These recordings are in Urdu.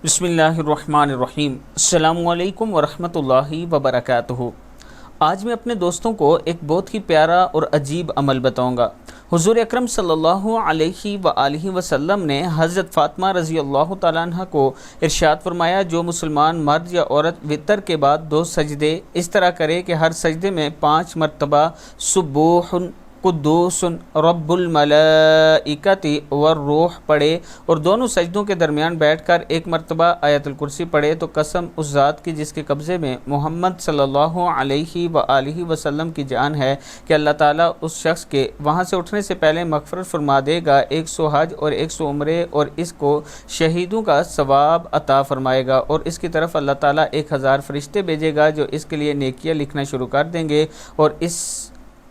بسم اللہ الرحمن الرحیم۔ السلام علیکم ورحمۃ اللہ وبرکاتہ۔ آج میں اپنے دوستوں کو ایک بہت ہی پیارا اور عجیب عمل بتاؤں گا۔ حضور اکرم صلی اللہ علیہ وآلہ وسلم نے حضرت فاطمہ رضی اللہ تعالیٰ عنہ کو ارشاد فرمایا، جو مسلمان مرد یا عورت وتر کے بعد 2 سجدے اس طرح کرے کہ ہر سجدے میں 5 مرتبہ سبوح قدوس رب الملائکۃ والروح پڑھے اور دونوں سجدوں کے درمیان بیٹھ کر 1 مرتبہ آیت الکرسی پڑھے، تو قسم اس ذات کی جس کے قبضے میں محمد صلی اللہ علیہ وآلہ وسلم کی جان ہے کہ اللہ تعالیٰ اس شخص کے وہاں سے اٹھنے سے پہلے مغفرت فرما دے گا، 100 حج اور 100 عمرے، اور اس کو شہیدوں کا ثواب عطا فرمائے گا، اور اس کی طرف اللہ تعالیٰ 1000 فرشتے بھیجے گا جو اس کے لیے نیکیاں لکھنا شروع کر دیں گے، اور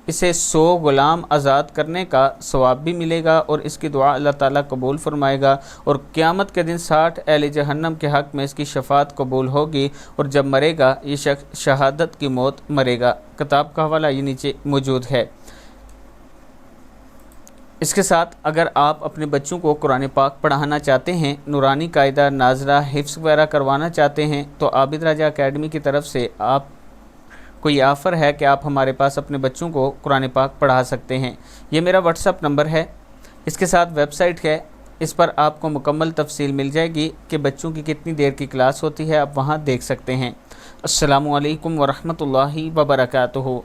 اسے 100 غلام آزاد کرنے کا ثواب بھی ملے گا، اور اس کی دعا اللہ تعالیٰ قبول فرمائے گا، اور قیامت کے دن 60 اہل جہنم کے حق میں اس کی شفاعت قبول ہوگی، اور جب مرے گا یہ شخص شہادت کی موت مرے گا۔ کتاب کا حوالہ یہ نیچے موجود ہے۔ اس کے ساتھ اگر آپ اپنے بچوں کو قرآن پاک پڑھانا چاہتے ہیں، نورانی قاعدہ ناظرہ حفظ وغیرہ کروانا چاہتے ہیں، تو عابد راجہ اکیڈمی کی طرف سے آپ کوئی آفر ہے کہ آپ ہمارے پاس اپنے بچوں کو قرآن پاک پڑھا سکتے ہیں۔ یہ میرا واٹس ایپ نمبر ہے، اس کے ساتھ ویب سائٹ ہے، اس پر آپ کو مکمل تفصیل مل جائے گی کہ بچوں کی کتنی دیر کی کلاس ہوتی ہے، آپ وہاں دیکھ سکتے ہیں۔ السلام علیکم ورحمۃ اللہ وبرکاتہ۔